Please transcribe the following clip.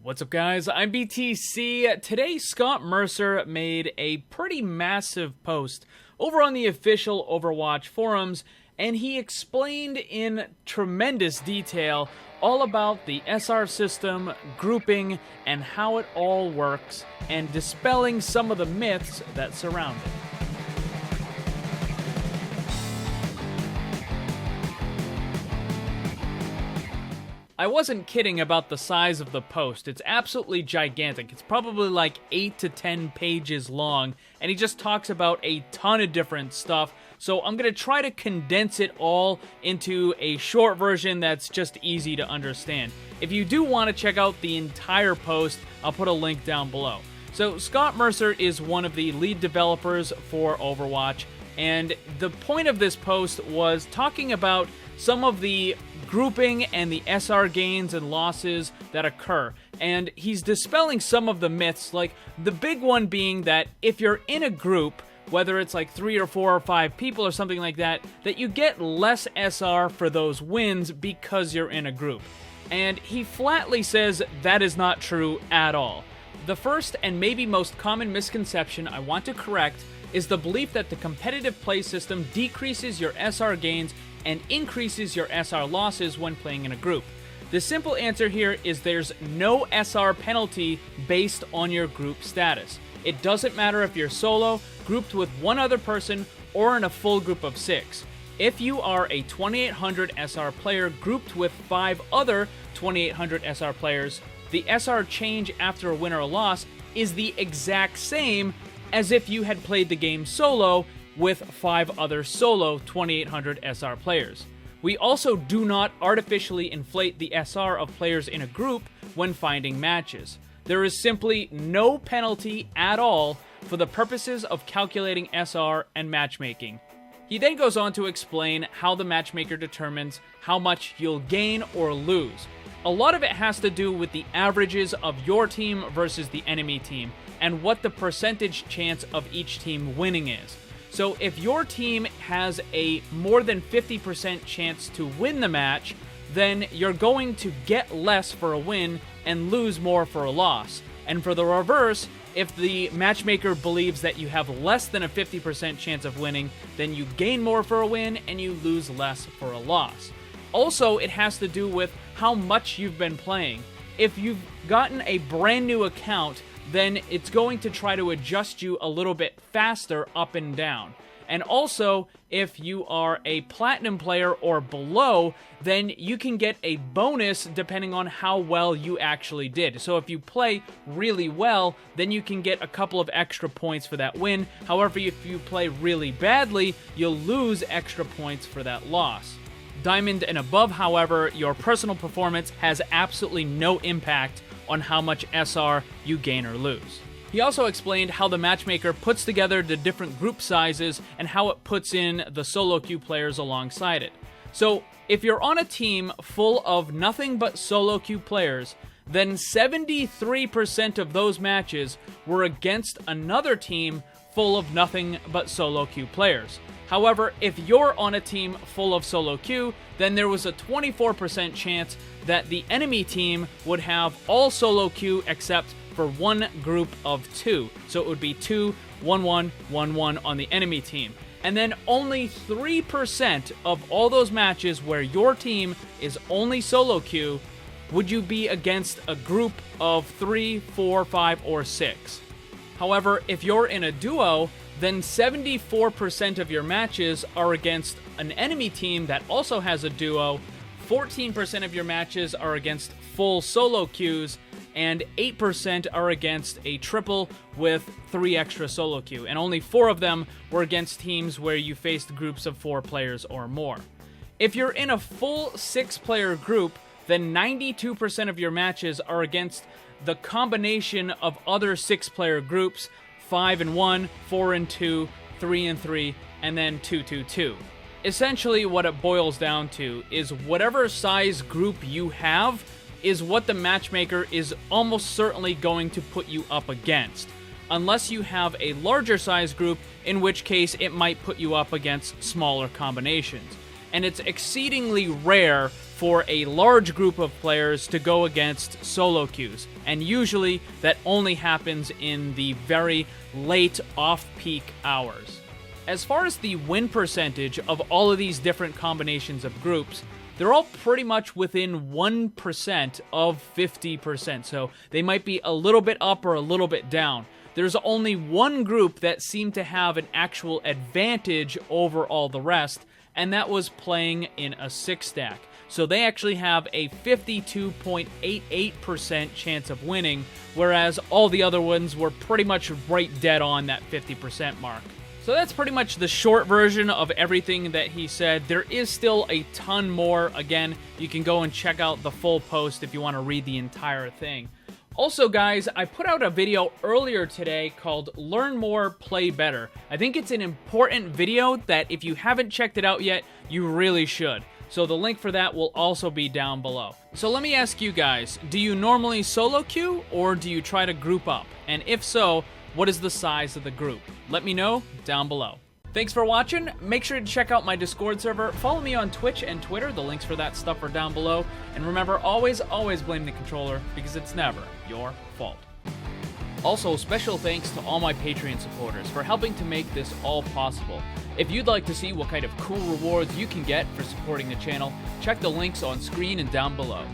What's up, guys? I'm BTC. Today, Scott Mercer made a pretty massive post over on the official Overwatch forums, and he explained in tremendous detail all about the SR system, grouping, and how it all works, and dispelling some of the myths that surround it. I wasn't kidding about the size of the post. It's absolutely gigantic. It's probably like 8 to 10 pages long, and he just talks about a ton of different stuff. So I'm going to try to condense it all into a short version that's just easy to understand. If you do want to check out the entire post, I'll put a link down below. So Scott Mercer is one of the lead developers for Overwatch, and the point of this post was talking about some of the grouping and the SR gains and losses that occur. And he's dispelling some of the myths, like the big one being that if you're in a group, whether it's like 3 or 4 or 5 people or something like that, that you get less SR for those wins because you're in a group. And he flatly says that is not true at all. The first and maybe most common misconception I want to correct is the belief that the competitive play system decreases your SR gains and increases your SR losses when playing in a group. The simple answer here is there's no SR penalty based on your group status. It doesn't matter if you're solo, grouped with one other person, or in a full group of 6. If you are a 2800 SR player grouped with 5 other 2800 SR players, the SR change after a win or a loss is the exact same as if you had played the game solo with 5 other solo 2800 SR players. We also do not artificially inflate the SR of players in a group when finding matches. There is simply no penalty at all for the purposes of calculating SR and matchmaking. He then goes on to explain how the matchmaker determines how much you'll gain or lose. A lot of it has to do with the averages of your team versus the enemy team, and what the percentage chance of each team winning is. So if your team has a more than 50% chance to win the match, then you're going to get less for a win and lose more for a loss. And for the reverse, if the matchmaker believes that you have less than a 50% chance of winning, then you gain more for a win and you lose less for a loss. Also, it has to do with how much you've been playing. If you've gotten a brand new account, then it's going to try to adjust you a little bit faster up and down. And also, if you are a platinum player or below, then you can get a bonus depending on how well you actually did. So if you play really well, then you can get a couple of extra points for that win. However, if you play really badly, you'll lose extra points for that loss. Diamond and above, however, your personal performance has absolutely no impact on how much SR you gain or lose. He also explained how the matchmaker puts together the different group sizes and how it puts in the solo queue players alongside it. So if you're on a team full of nothing but solo queue players, then 73% of those matches were against another team full of nothing but solo queue players. However, if you're on a team full of solo queue, then there was a 24% chance that the enemy team would have all solo queue except for one group of 2. So it would be 2, 1, 1, 1, 1 on the enemy team. And then only 3% of all those matches where your team is only solo queue would you be against a group of 3, 4, 5, or 6. However, if you're in a duo, then 74% of your matches are against an enemy team that also has a duo, 14% of your matches are against full solo queues, and 8% are against a triple with 3 extra solo queue, and only 4 of them were against teams where you faced groups of 4 players or more. If you're in a full 6-player group, then 92% of your matches are against the combination of other 6-player groups, 5 and 1, 4 and 2, 3 and 3, and then 2, 2, 2. Essentially, what it boils down to is whatever size group you have is what the matchmaker is almost certainly going to put you up against. Unless you have a larger size group, in which case it might put you up against smaller combinations. And it's exceedingly rare for a large group of players to go against solo queues, and usually that only happens in the very late off-peak hours. As far as the win percentage of all of these different combinations of groups, they're all pretty much within 1% of 50%, so they might be a little bit up or a little bit down. There's only one group that seemed to have an actual advantage over all the rest, and that was playing in a 6-stack. So they actually have a 52.88% chance of winning, whereas all the other ones were pretty much right dead on that 50% mark. So that's pretty much the short version of everything that he said. There is still a ton more. Again, you can go and check out the full post if you want to read the entire thing. Also, guys, I put out a video earlier today called Learn More, Play Better. I think it's an important video that if you haven't checked it out yet, you really should. So the link for that will also be down below. So let me ask you guys, do you normally solo queue or do you try to group up? And if so, what is the size of the group? Let me know down below. Thanks for watching. Make sure to check out my Discord server. Follow me on Twitch and Twitter. The links for that stuff are down below. And remember, always blame the controller because it's never your fault. Also, special thanks to all my Patreon supporters for helping to make this all possible. If you'd like to see what kind of cool rewards you can get for supporting the channel, check the links on screen and down below.